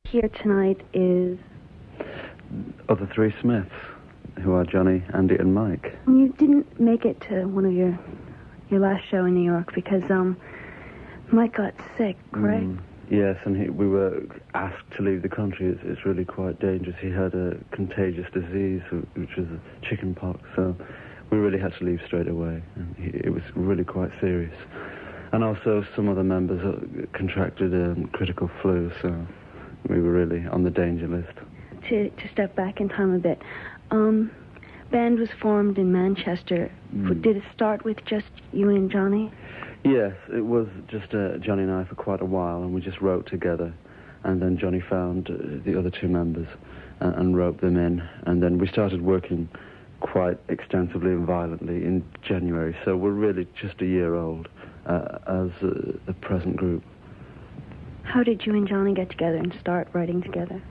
here tonight is... Other three Smiths, who are Johnny, Andy, and Mike. You didn't make it to one of your last show in New York because Mike got sick, correct? Yes, and we were asked to leave the country. It's really quite dangerous. He had a contagious disease, which was chicken pox, so we really had to leave straight away. And it was really quite serious. And also some other members contracted critical flu, so we were really on the danger list. To step back in time a bit, band was formed in Manchester. Did it start with just you and Johnny? Yes, it was just Johnny and I for quite a while, and we just wrote together. And then Johnny found the other two members and wrote them in. And then we started working quite extensively and violently in January. So we're really just a year old as a present group. How did you and Johnny get together and start writing together?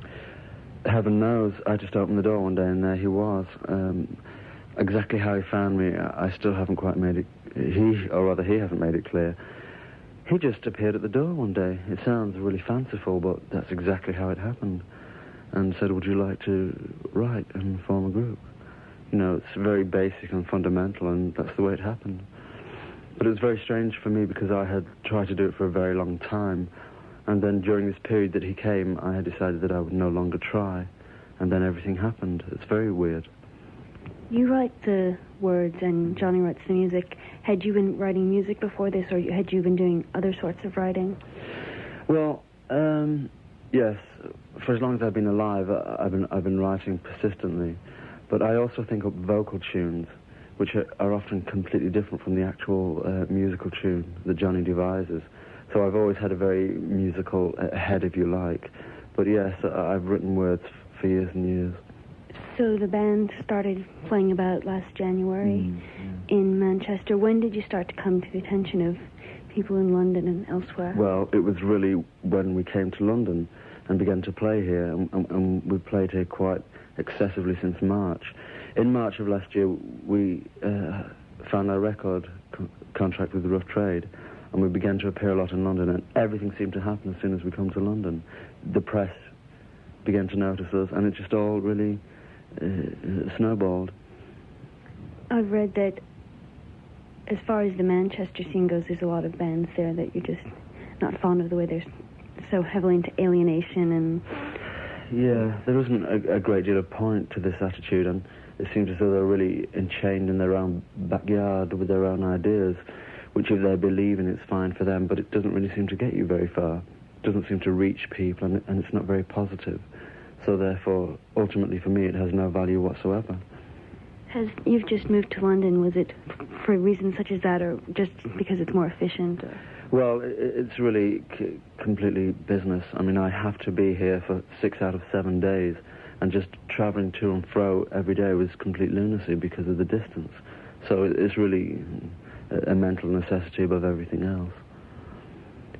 Heaven knows. I just opened the door one day and there he was. Exactly how he found me, I still haven't quite made it... He hasn't made it clear. He just appeared at the door one day. It sounds really fanciful, but that's exactly how it happened. And said, would you like to write and form a group? You know, it's very basic and fundamental, and that's the way it happened. But it was very strange for me because I had tried to do it for a very long time. And then during this period that he came, I had decided that I would no longer try. And then everything happened. It's very weird. You write the words and Johnny writes the music. Had you been writing music before this, or had you been doing other sorts of writing? Well, yes. For as long as I've been alive, I've been writing persistently. But I also think up vocal tunes, which are often completely different from the actual musical tune that Johnny devises. So I've always had a very musical head, if you like. But yes, I've written words for years and years. So the band started playing about last January in Manchester. When did you start to come to the attention of people in London and elsewhere? Well, it was really when we came to London and began to play here, and we played here quite excessively since March. In March of last year, we found our record contract with the Rough Trade, and we began to appear a lot in London, and everything seemed to happen as soon as we come to London. The press began to notice us, and it just all really snowballed. I've read that as far as the Manchester scene goes, there's a lot of bands there that you're just not fond of the way they're so heavily into alienation and... Yeah, there isn't a great deal of point to this attitude, and it seems as though they're really enchained in their own backyard with their own ideas, which if they believe in, it's fine for them, but it doesn't really seem to get you very far. It doesn't seem to reach people, and it's not very positive. So therefore, ultimately for me, it has no value whatsoever. You've just moved to London, was it for reasons such as that, or just because it's more efficient? Or? Well, it's really completely business. I mean, I have to be here for 6 out of 7 days, and just travelling to and fro every day was complete lunacy because of the distance. So it's really a mental necessity above everything else.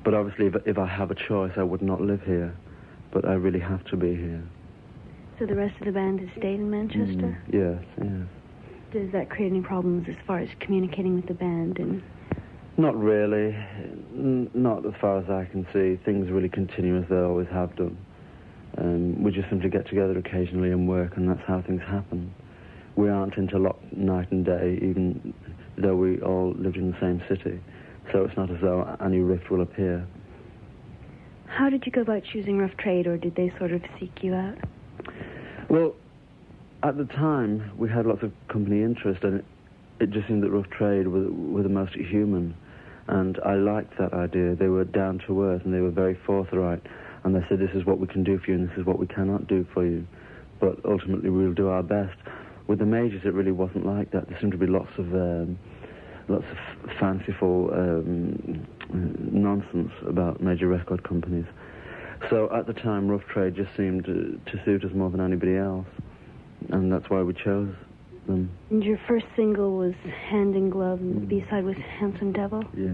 But obviously, if I have a choice, I would not live here. But I really have to be here. So the rest of the band has stayed in Manchester? Yes. Does that create any problems as far as communicating with the band? And Not really. Not as far as I can see. Things really continue as they always have done. We just simply get together occasionally and work, and that's how things happen. We aren't interlocked night and day, even though we all lived in the same city. So it's not as though any rift will appear. How did you go about choosing Rough Trade, or did they sort of seek you out? Well, at the time, we had lots of company interest, and it just seemed that Rough Trade were the most human. And I liked that idea. They were down to earth, and they were very forthright. And they said, this is what we can do for you, and this is what we cannot do for you. But ultimately, we'll do our best. With the majors, it really wasn't like that. There seemed to be lots of fanciful nonsense about major record companies. So at the time, Rough Trade just seemed to suit us more than anybody else, and that's why we chose them. And your first single was Hand in Glove, and the B-side was Handsome Devil? Yeah.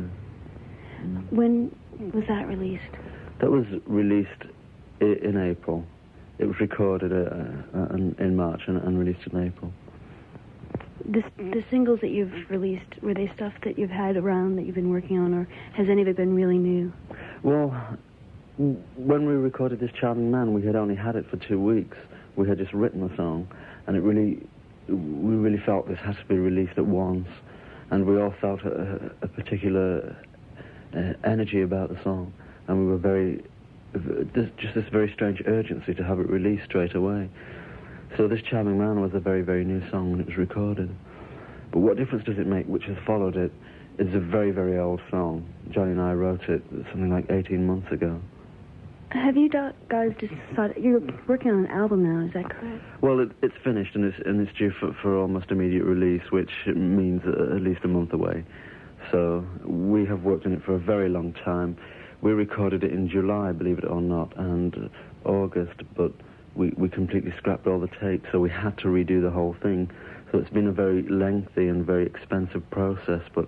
When was that released? That was released in April. It was recorded in March and released in April. The singles that you've released, were they stuff that you've had around that you've been working on, or has any of it been really new? Well, When we recorded This Charming Man, we had only had it for 2 weeks. We had just written the song, and we really felt this had to be released at once, and we all felt a particular energy about the song, and we were just this very strange urgency to have it released straight away. So This Charming Man was a very, very new song when it was recorded. But What Difference Does It Make, which has followed it, is a very, very old song. Johnny and I wrote it something like 18 months ago. Have you guys decided, you're working on an album now, is that correct? Well, it's finished, and it's due for almost immediate release, which means at least a month away. So we have worked on it for a very long time. We recorded it in July, believe it or not, and August, but we completely scrapped all the tapes, so we had to redo the whole thing. So it's been a very lengthy and very expensive process, but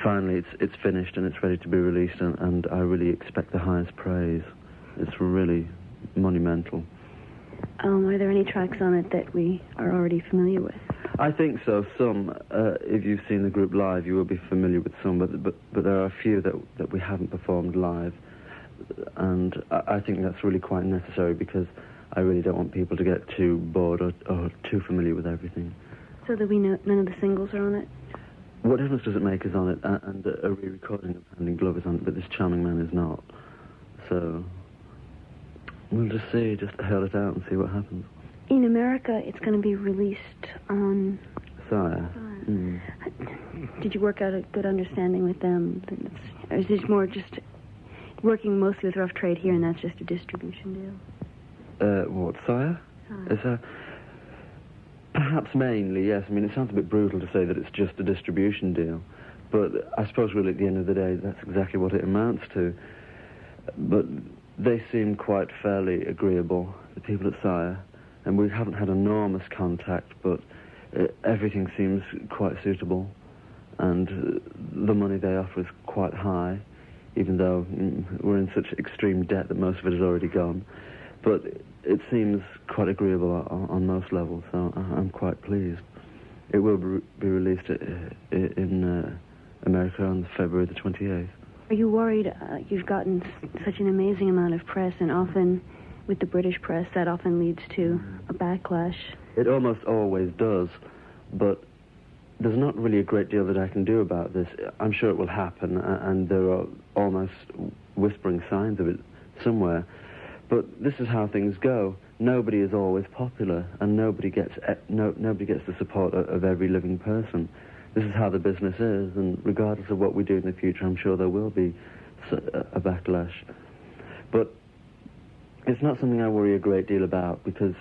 finally it's finished and it's ready to be released, and I really expect the highest praise. It's really monumental. Are there any tracks on it that we are already familiar with? I think so. Some, if you've seen the group live, you will be familiar with some, but there are a few that we haven't performed live, and I think that's really quite necessary because I really don't want people to get too bored or too familiar with everything. So that we know none of the singles are on it? What Difference Does It Make is on it, and a re-recording of Hand in Glove is on it, but This Charming Man is not. So we'll just see, just hurl it out and see what happens. In America, it's going to be released on Sire. Mm. Did you work out a good understanding with them? Or is this more just working mostly with Rough Trade here, and that's just a distribution deal? What, Sire? Sire. Perhaps mainly, yes. I mean, it sounds a bit brutal to say that it's just a distribution deal, but I suppose really at the end of the day, that's exactly what it amounts to. But they seem quite fairly agreeable, the people at Sire, and we haven't had enormous contact, but everything seems quite suitable, and the money they offer is quite high, even though we're in such extreme debt that most of it is already gone. But it seems quite agreeable on most levels, so I'm quite pleased. It will be released in America on February the 28th. Are you worried you've gotten such an amazing amount of press, and often with the British press that often leads to a backlash? It almost always does, but there's not really a great deal that I can do about this. I'm sure it will happen, and there are almost whispering signs of it somewhere. But this is how things go. Nobody is always popular, and nobody gets the support of every living person. This is how the business is, and regardless of what we do in the future, I'm sure there will be a backlash. But it's not something I worry a great deal about, because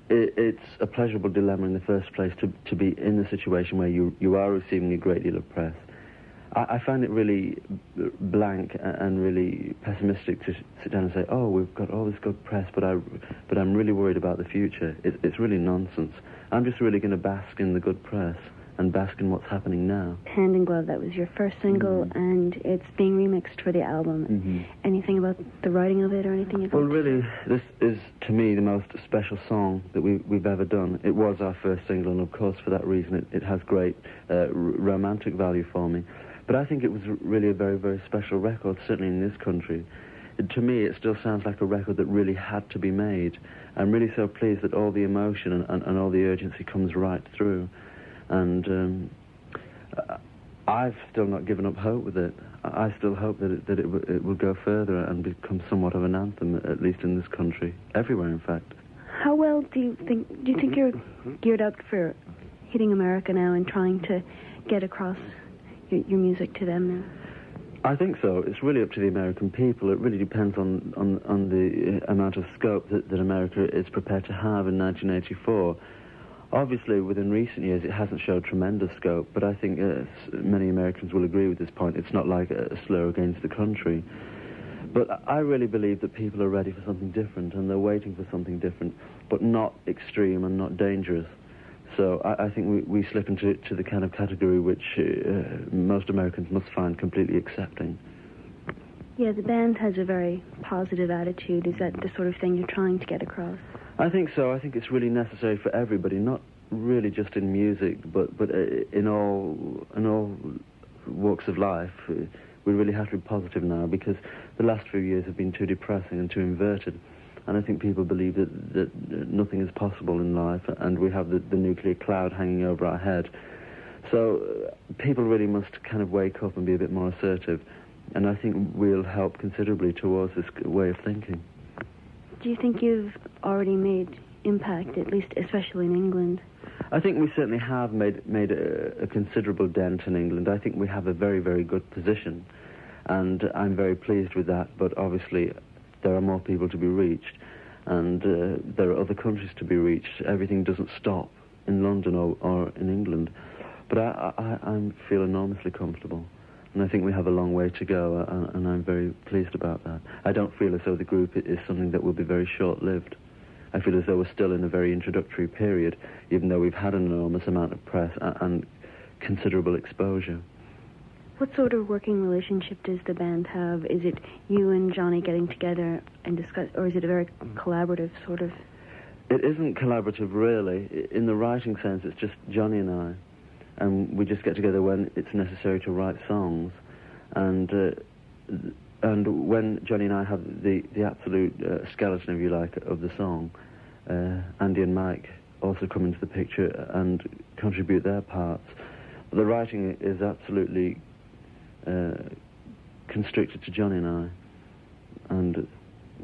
it's a pleasurable dilemma in the first place to be in the situation where you are receiving a great deal of press. I find it really blank and really pessimistic to sit down and say, oh, we've got all this good press, but I'm really worried about the future. It's really nonsense. I'm just really going to bask in the good press and bask in what's happening now. Hand in Glove, that was your first single, and it's being remixed for the album. Mm-hmm. Anything about the writing of it or anything you'd like to really, say? this is, to me, the most special song that we've ever done. It was our first single, and of course, for that reason, it has great romantic value for me. But I think it was really a very, very special record, certainly in this country. To me, it still sounds like a record that really had to be made. I'm really so pleased that all the emotion and all the urgency comes right through. And I've still not given up hope with it. I still hope that it will go further and become somewhat of an anthem, at least in this country, everywhere, in fact. How well do you think you're geared up for hitting America now and trying to get across your music to them now? I think so. It's really up to the American people. It really depends on the amount of scope that America is prepared to have in 1984. Obviously, within recent years, it hasn't showed tremendous scope, but I think many Americans will agree with this point. It's not like a slur against the country. But I really believe that people are ready for something different, and they're waiting for something different, but not extreme and not dangerous. So I think we slip into the kind of category which most Americans must find completely accepting. Yeah, the band has a very positive attitude. Is that the sort of thing you're trying to get across? I think so. I think it's really necessary for everybody, not really just in music, but in all walks of life. we really have to be positive now, because the last few years have been too depressing and too inverted. And I think people believe that nothing is possible in life, and we have the nuclear cloud hanging over our head. So people really must kind of wake up and be a bit more assertive. And I think we'll help considerably towards this way of thinking. Do you think you've already made impact, at least especially in England? I think we certainly have made a considerable dent in England. I think we have a very, very good position, and I'm very pleased with that. But obviously, there are more people to be reached, and there are other countries to be reached. Everything doesn't stop in London or in England. But I feel enormously comfortable, and I think we have a long way to go, and I'm very pleased about that. I don't feel as though the group is something that will be very short-lived. I feel as though we're still in a very introductory period, even though we've had an enormous amount of press and considerable exposure. What sort of working relationship does the band have? Is it you and Johnny getting together and discuss, or is it a very collaborative sort of? It isn't collaborative, really. In the writing sense, it's just Johnny and I. And we just get together when it's necessary to write songs. And when Johnny and I have the absolute skeleton, if you like, of the song, Andy and Mike also come into the picture and contribute their parts. The writing is absolutely constricted to Johnny and I. And,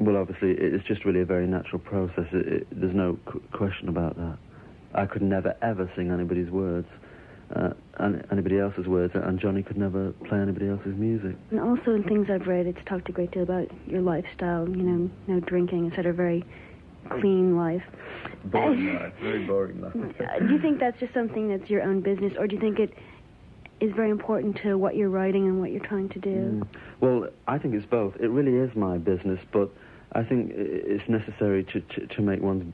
well, obviously, it's just really a very natural process. There's no question about that. I could never, ever sing anybody's words. Anybody else's words, and Johnny could never play anybody else's music. And also in things I've read, it's talked a great deal about your lifestyle, you know, no drinking, etc., very clean life. Boring life, very boring life. Do you think that's just something that's your own business, or do you think it is very important to what you're writing and what you're trying to do? Well, I think it's both. It really is my business, but I think it's necessary to make one's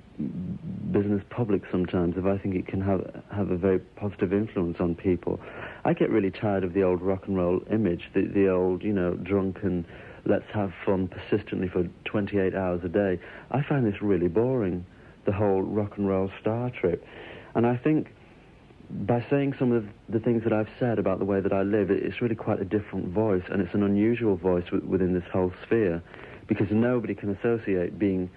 business public sometimes, if I think it can have a very positive influence on people. I get really tired of the old rock and roll image, the old, you know, drunken, let's have fun persistently for 28 hours a day. I find this really boring, the whole rock and roll star trip. And I think by saying some of the things that I've said about the way that I live, it's really quite a different voice, and it's an unusual voice within this whole sphere, because nobody can associate being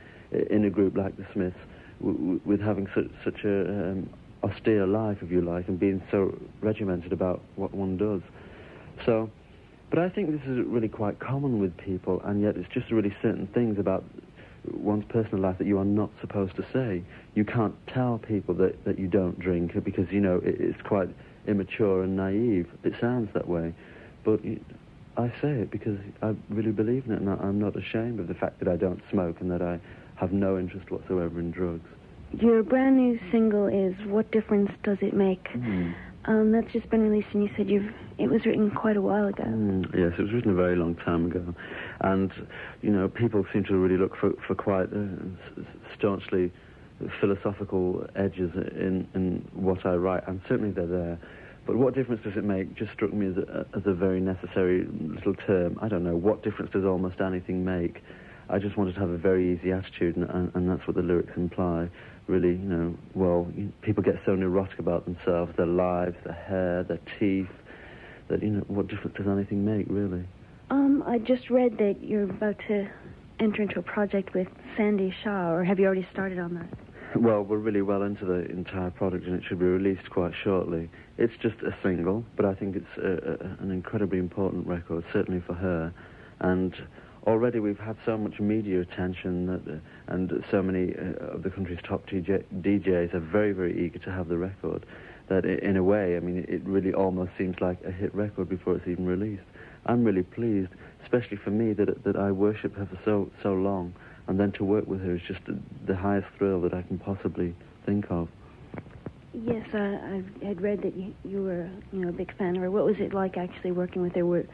in a group like the Smiths with having such a austere life, if you like, and being so regimented about what one does. So, but I think this is really quite common with people, and yet it's just really certain things about one's personal life that you are not supposed to say. You can't tell people that you don't drink, because, you know, it's quite immature and naive. It sounds that way, but I say it because I really believe in it, and I'm not ashamed of the fact that I don't smoke and that I have no interest whatsoever in drugs. Your brand new single is What Difference Does It Make? That's just been released, and you said it was written quite a while ago. Yes, it was written a very long time ago. And, you know, people seem to really look for quite staunchly philosophical edges in what I write, and certainly they're there. But what difference does it make just struck me as a very necessary little term. I don't know, what difference does almost anything make? I just wanted to have a very easy attitude, and that's what the lyrics imply. Really, you know, well, people get so neurotic about themselves, their lives, their hair, their teeth, that, you know, what difference does anything make, really? I just read that you're about to enter into a project with Sandy Shaw, or have you already started on that? Well, we're really well into the entire product, and it should be released quite shortly. It's just a single, but I think it's an incredibly important record, certainly for her. And already we've had so much media attention, and so many of the country's top DJs are very, very eager to have the record, that in a way, I mean, it really almost seems like a hit record before it's even released. I'm really pleased, especially for me, that I worship her for so long, and then to work with her is just the highest thrill that I can possibly think of. Yes, I had read that you were, you know, a big fan of her. What was it like actually working with her? Was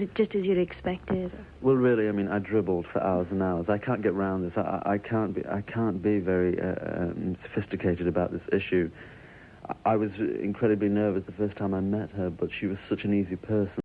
it just as you'd expected? Well, really, I mean, I dribbled for hours and hours. I can't get round this. I can't be very sophisticated about this issue. I was incredibly nervous the first time I met her, but she was such an easy person.